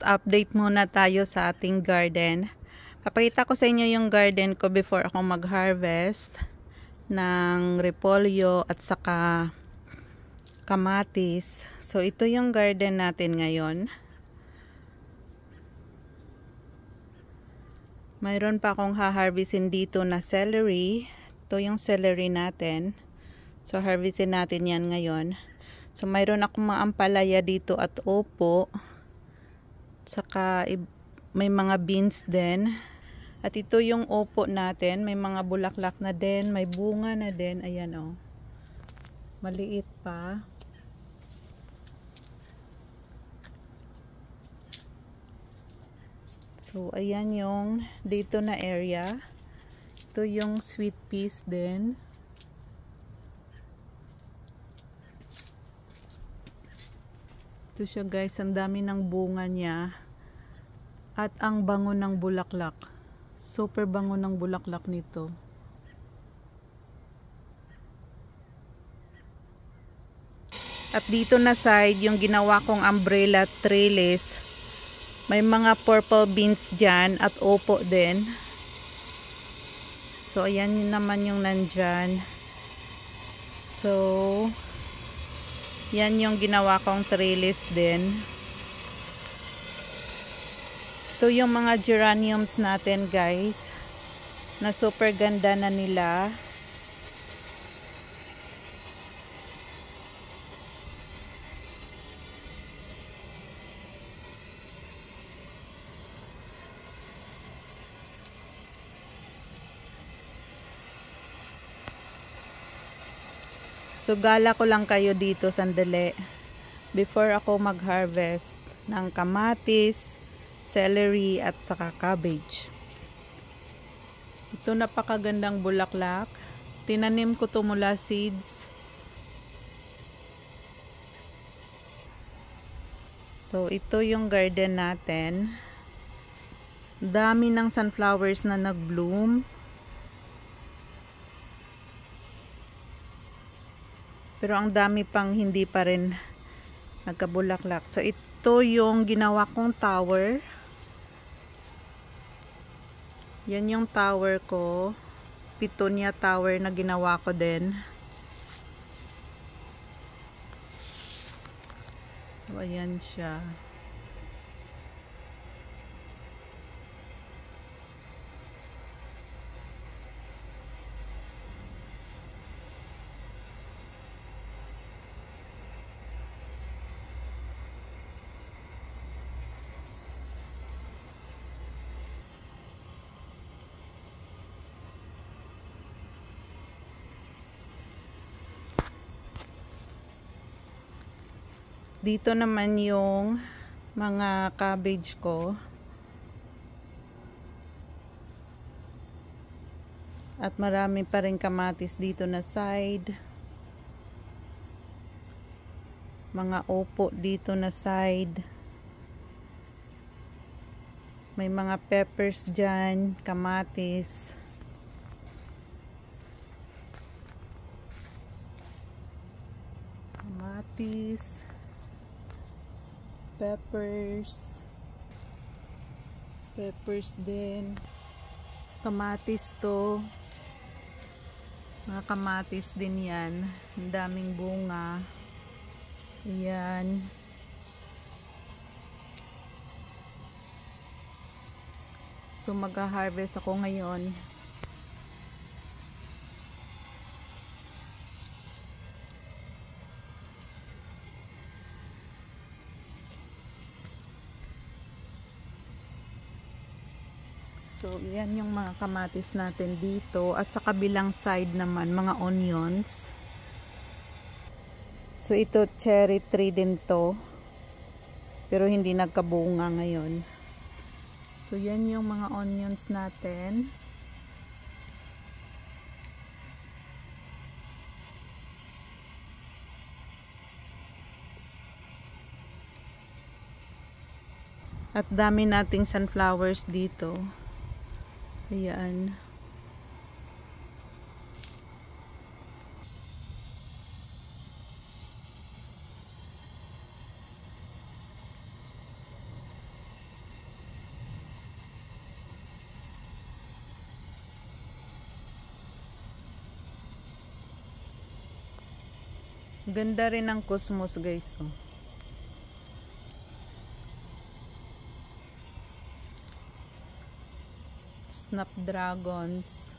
update muna tayo sa ating garden. Papakita ko sa inyo yung garden ko before ako mag-harvest ng repolyo at saka kamatis. So ito yung garden natin ngayon. Mayroon pa akong ha-harvestin dito na celery. Ito yung celery natin. So harvestin natin yan ngayon. So mayroon akong mga ampalaya dito at upo. Saka may mga beans din. At ito yung upo natin. May mga bulaklak na din. May bunga na din. Ayan o. Maliit pa. So ayan yung dito na area. Ito yung sweet peas din. Ito siya guys, ang dami ng bunga niya at ang bango ng bulaklak. Super bango ng bulaklak nito. At dito na side, yung ginawa kong umbrella trellis, may mga purple beans dyan at upo din. So ayan yun naman yung nandyan. So yan yung ginawa kong trellis din. Ito yung mga geraniums natin guys. Na super ganda na nila. So gala ko lang kayo dito sandali before ako mag-harvest ng kamatis, celery at saka cabbage. Ito napakagandang bulaklak. Tinanim ko to mula seeds. So ito yung garden natin. Dami ng sunflowers na nag-bloom. Pero ang dami pang hindi pa rin nagkabulaklak. So ito yung ginawa kong tower. Yan yung tower ko. Petunia tower na ginawa ko din. So ayan siya. Dito naman yung mga cabbage ko. At marami pa rin kamatis dito na side. Mga upo dito na side. May mga peppers dyan, kamatis. Kamatis. Peppers din, kamatis to, mga kamatis din yan, ang daming bunga. Ayan, so mag-harvest ako ngayon. So, yan yung mga kamatis natin dito. At sa kabilang side naman, mga onions. So, ito cherry tree din to. Pero hindi nagkabunga ngayon. So, yan yung mga onions natin. At dami nating sunflowers dito. Ayan. Ganda rin ng cosmos guys. Oh. Snapdragons.